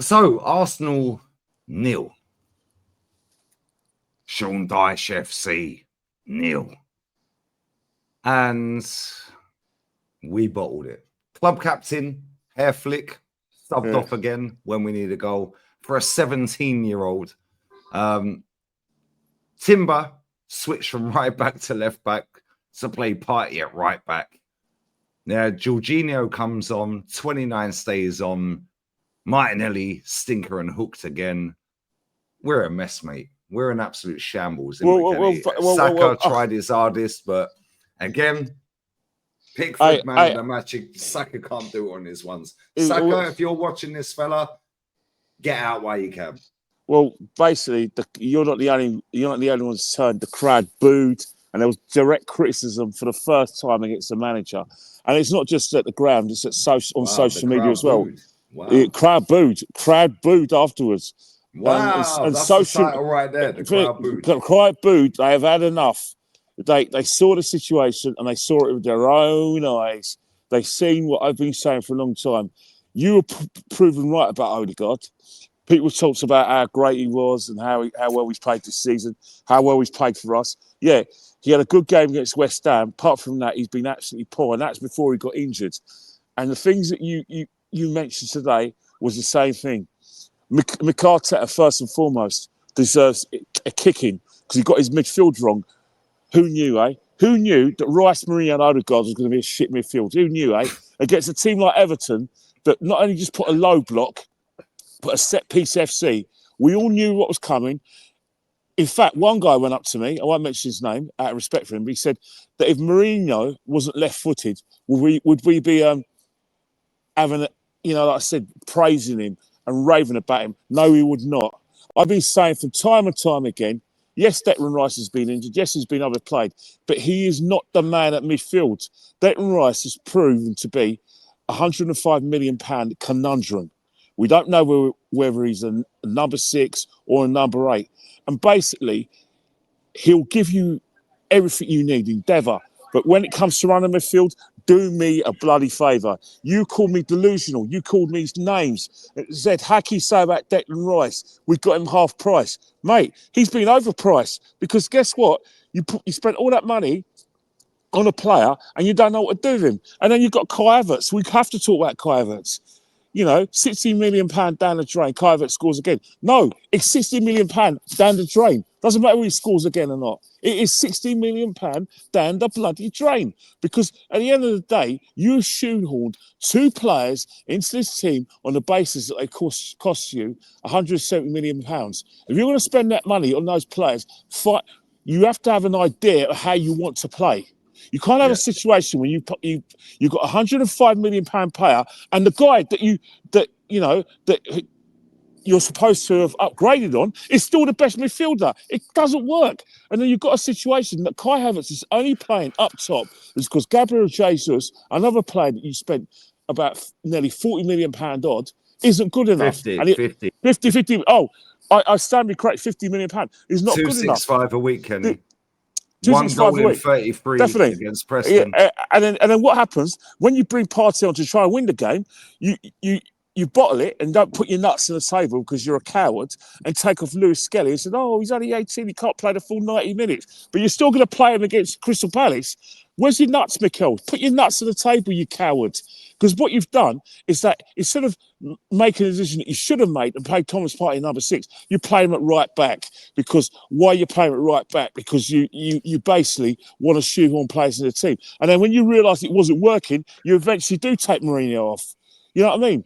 So Arsenal 0. Sean Dyche FC 0. And we bottled it. Club captain, hair flick, subbed off again when we need a goal for a 17-year-old. Timber switched from right back to left back to play Party at right back. Now, Jorginho comes on, 29 stays on. Martinelli, stinker and hooked again. We're a mess, mate. We're an absolute shambles. Saka tried his hardest, but again, Pickford, man of the match. Saka can't do it on his ones. Saka, if you're watching this, fella, get out while you can. Well, basically, you're not the only ones turned. The crowd booed, and there was direct criticism for the first time against the manager. And it's not just at the ground; it's at social media as well. Wow. Crowd booed afterwards. Wow, and that's the title right there. The crowd booed. The crowd booed. They have had enough. They saw the situation and they saw it with their own eyes. They've seen what I've been saying for a long time. You were proven right about Odegaard. People talked about how great he was and how well he's played this season, how well he's played for us. Yeah, he had a good game against West Ham. Apart from that, he's been absolutely poor, and that's before he got injured. And the things that you mentioned today was the same thing. Mikel, first and foremost, deserves a kicking because he got his midfield wrong. Who knew, eh? Who knew that Rice, Mourinho and Odegaard was going to be a shit midfield? Who knew, eh? Against a team like Everton that not only just put a low block, but a set-piece FC. We all knew what was coming. In fact, one guy went up to me, I won't mention his name, out of respect for him, but he said that if Mourinho wasn't left-footed, would we be having, like I said, praising him and raving about him? No, he would not. I've been saying from time and time again, yes, Declan Rice has been injured. Yes, he's been overplayed. But he is not the man at midfield. Declan Rice has proven to be a £105 million conundrum. We don't know whether he's a number 6 or a number 8. And basically, he'll give you everything you need, endeavour. But when it comes to running midfield, do me a bloody favour. You called me delusional. You called me names. Said, how can you say about Declan Rice? We got him half price. Mate, he's been overpriced because guess what? You spent all that money on a player and you don't know what to do with him. And then you've got Kai Havertz. We have to talk about Kai Havertz. £60 million down the drain. Kai Havertz scores again. No, it's £60 million down the drain. Doesn't matter whether he scores again or not. It is £60 million down the bloody drain. Because at the end of the day, you shoehorned 2 players into this team on the basis that they cost you £170 million. If you're going to spend that money on those players, you have to have an idea of how you want to play. You can't have a situation when you've got a £105 million player and the guy that you're supposed to have upgraded on is still the best midfielder. It doesn't work. And then you've got a situation that Kai Havertz is only playing up top because Gabriel Jesus, another player that you spent about nearly £40 million odd, isn't good enough. 50. Oh, I stand me correct, £50 million. Is not good enough. 265 a week, Kenny. 1 goal in 33 Definitely. Against Preston. Yeah, and then what happens when you bring Partey on to try and win the game? You bottle it and don't put your nuts on the table because you're a coward and take off Lewis Skelly and said, oh, he's only 18, he can't play the full 90 minutes. But you're still going to play him against Crystal Palace. Where's your nuts, Mikel? Put your nuts on the table, you coward. Because what you've done is that instead of making a decision that you should have made and play Thomas Partey number 6, you play him at right back. Because why you play him at right back? Because you basically want to shoehorn players in the team. And then when you realise it wasn't working, you eventually do take Mourinho off. You know what I mean?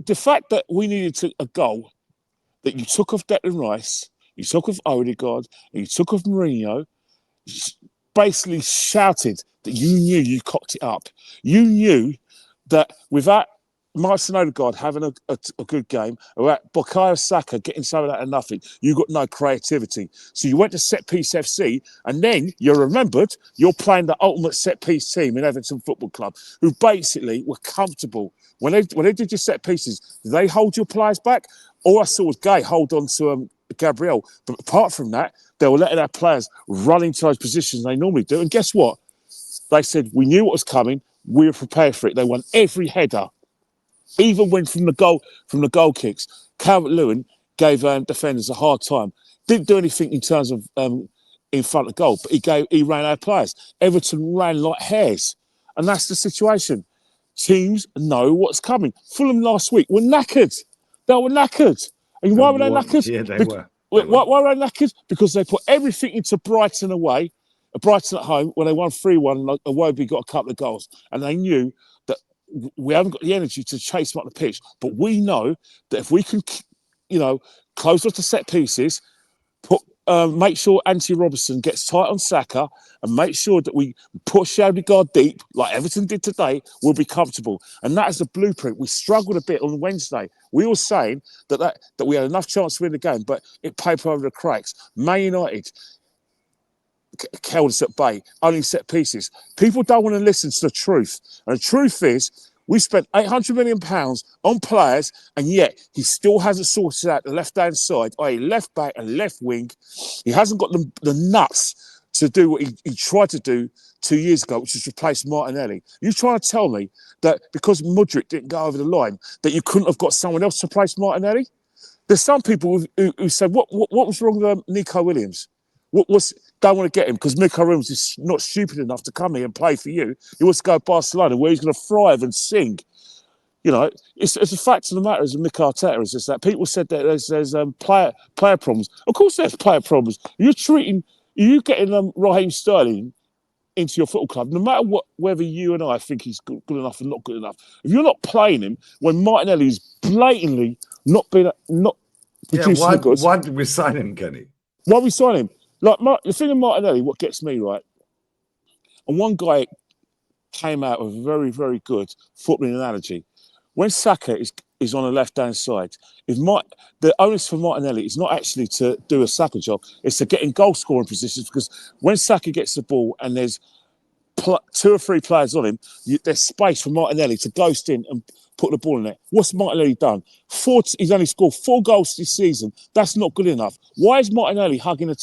The fact that we needed a goal that you took off Declan Rice, you took off Odegaard, and you took off Mourinho, basically shouted that you knew you cocked it up. You knew that without Martin Odegaard having a good game, or without Bukayo Saka getting some of that and nothing, you got no creativity. So you went to set-piece FC, and then you remembered you're playing the ultimate set-piece team in Everton Football Club, who basically were comfortable. When they did your set pieces, did they hold your players back? All I saw was Gay hold on to Gabriel. But apart from that, they were letting our players run into those positions they normally do. And guess what? They said, we knew what was coming. We were prepared for it. They won every header. Even when from the goal kicks, Calvert-Lewin gave defenders a hard time. Didn't do anything in terms of in front of goal, but he ran out of players. Everton ran like hares, and that's the situation. Teams know what's coming. Fulham last week were knackered. They were knackered. And why were they knackered? Yeah, they were. Why were they knackered? Because they put everything into Brighton away, Brighton at home, when they won 3-1, and Iwobi got a couple of goals. And they knew that we haven't got the energy to chase them up the pitch. But we know that if we can, close off the set pieces, make sure Anthony Robertson gets tight on Saka, and make sure that we push Odegaard deep, like Everton did today, we'll be comfortable. And that is the blueprint. We struggled a bit on Wednesday. We were saying that we had enough chance to win the game, but it papered over the cracks. Man United held us at bay, only set pieces. People don't want to listen to the truth. And the truth is, we spent £800 million on players, and yet he still hasn't sorted out the left-hand side, i.e. left back and left wing. He hasn't got the nuts to do what he tried to do 2 years ago, which is replace Martinelli. You're trying to tell me that because Mudryk didn't go over the line, that you couldn't have got someone else to replace Martinelli? There's some people who said, what was wrong with Nico Williams? Don't want to get him because Mikel Williams is not stupid enough to come here and play for you. He wants to go to Barcelona where he's going to thrive and sing. It's a fact of the matter as a Mikel Arteta is just that people said that there's player problems. Of course, there's player problems. You're getting Raheem Sterling into your football club, no matter whether you and I think he's good enough or not good enough. If you're not playing him when Martinelli's blatantly not producing the goods, why did we sign him, Kenny? Why we sign him? Like the thing of Martinelli, what gets me right, and one guy came out with a very, very good footballing analogy. When Saka is on the left-hand side, the onus for Martinelli is not actually to do a Saka job, it's to get in goal-scoring positions, because when Saka gets the ball and there's 2 or 3 players on him, there's space for Martinelli to ghost in and put the ball in there. What's Martinelli done? He's only scored 4 goals this season. That's not good enough. Why is Martinelli hugging the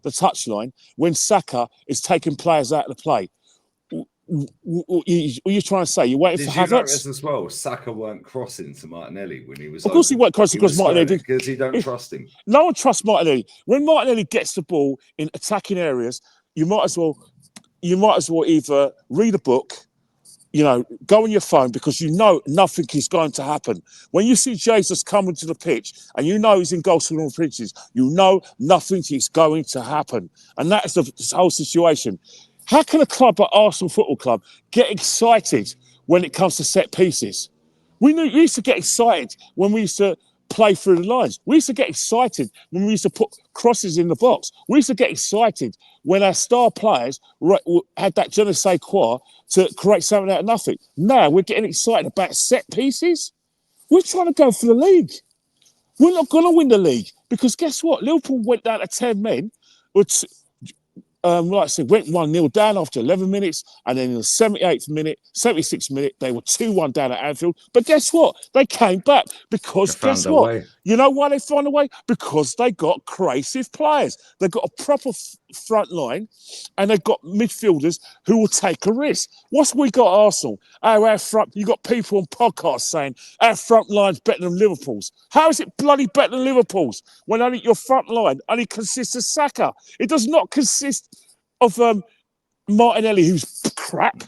touchline when Saka is taking players out of the play? What are you trying to say? You're waiting for Havertz? Did you notice as well? Saka weren't crossing to Martinelli when he was. Of course, he weren't crossing because Martinelli, because he don't trust him. No one trusts Martinelli. When Martinelli gets the ball in attacking areas, you might as well either read a book, go on your phone, because nothing is going to happen. When you see Jesus coming to the pitch and he's in goal scoring pitches, nothing is going to happen. And that is the whole situation. How can a club like Arsenal Football Club get excited when it comes to set pieces? We used to get excited when we used to play through the lines. We used to get excited when we used to put crosses in the box. We used to get excited when our star players had that je ne sais quoi to create something out of nothing. Now we're getting excited about set pieces. We're trying to go for the league. We're not going to win the league because guess what? Liverpool went down to 10 men. Like I said, went 1-0 down after 11 minutes, and then in the 76th minute, they were 2-1 down at Anfield. But guess what? They came back because guess what? Way. You know why they found a way? Because they got creative players. They've got a proper front line, and they've got midfielders who will take a risk. What's we got at Arsenal? Our front, you got people on podcasts saying our front line's better than Liverpool's. How is it bloody better than Liverpool's when only your front line only consists of Saka? It does not consist of Martinelli, who's crap.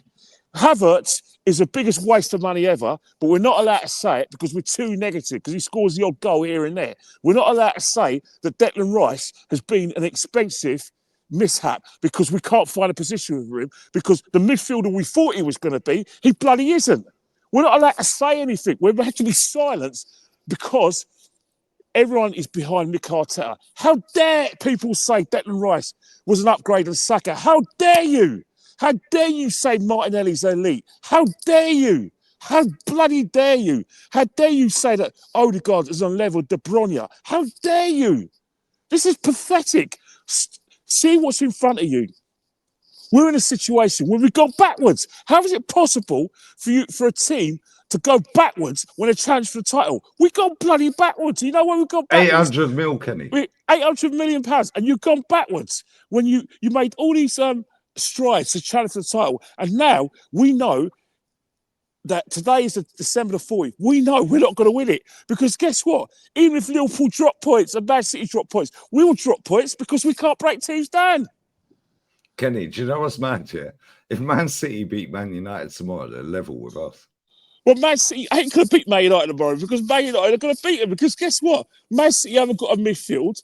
Havertz is the biggest waste of money ever, but we're not allowed to say it because we're too negative, because he scores the odd goal here and there. We're not allowed to say that Declan Rice has been an expensive mishap because we can't find a position for him, because the midfielder we thought he was going to be, he bloody isn't. We're not allowed to say anything. We're had to be silenced because everyone is behind Mikel Arteta. How dare people say Declan Rice was an upgrade on Saka? How dare you? How dare you say Martinelli's elite? How dare you? How bloody dare you? How dare you say that Odegaard is on level De Bruyne? How dare you? This is pathetic. See what's in front of you. We're in a situation where we've gone backwards. How is it possible for a team to go backwards when they challenge for the title? We've gone bloody backwards. You know where we've gone backwards? 800 mil, Kenny. £800 million, and you've gone backwards when you made all these strides to challenge for the title. And now we know that today is December the 40th. We know we're not going to win it because guess what? Even if Liverpool drop points and Man City drop points, we will drop points because we can't break teams down. Kenny, do you know what's mad? Yeah, if Man City beat Man United tomorrow, they're level with us. Well, Man City ain't going to beat Man United tomorrow because Man United are going to beat them because guess what? Man City haven't got a midfield.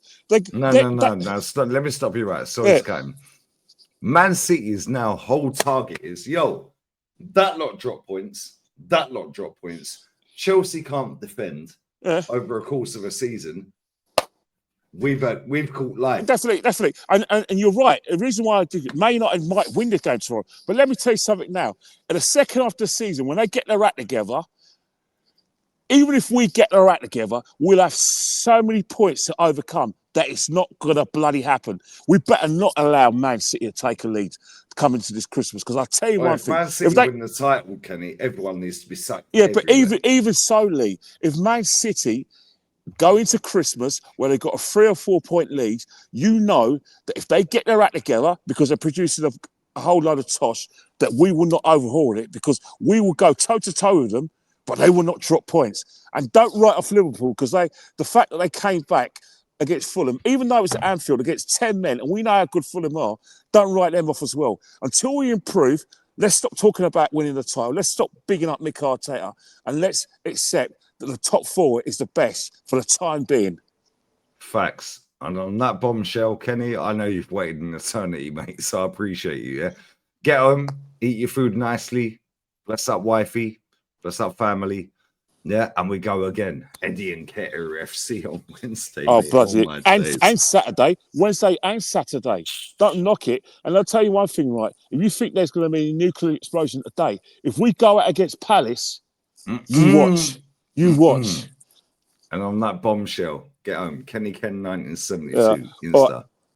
No. Stop, let me stop you right. Sorry, Scam. Man City's now whole target is, that lot drop points. That lot drop points. Chelsea can't defend over a course of a season. We've caught life. Definitely. And you're right. The reason why I think Man United might win this game tomorrow. But let me tell you something now. In the second half of the season, when they get their act together, even if we get our act together, we'll have so many points to overcome that it's not going to bloody happen. We better not allow Man City to take a lead coming into this Christmas. Because I'll tell you one thing. Man City win the title, Kenny, everyone needs to be sacked. Yeah, but even so, Lee, if Man City go into Christmas where they've got a 3 or 4 point lead, you know that if they get their act together, because they're producing a whole load of tosh, that we will not overhaul it because we will go toe-to-toe with them, but they will not drop points. And don't write off Liverpool because the fact that they came back against Fulham, even though it's at Anfield against 10 men, and we know how good Fulham are, don't write them off as well. Until we improve, let's stop talking about winning the title. Let's stop bigging up Mikel Arteta and let's accept that the top 4 is the best for the time being. Facts. And on that bombshell, Kenny, I know you've waited an eternity, mate, so I appreciate you, yeah? Get home, eat your food nicely, bless up wifey, bless up family, yeah? And we go again. Eddie and Ketter FC on Wednesday. Oh, bloody and Saturday. Wednesday and Saturday. Don't knock it. And I'll tell you one thing, right? If you think there's going to be a nuclear explosion today, if we go out against Palace, you watch. You watch. And on that bombshell, get home. Kenny Ken 1972 Insta.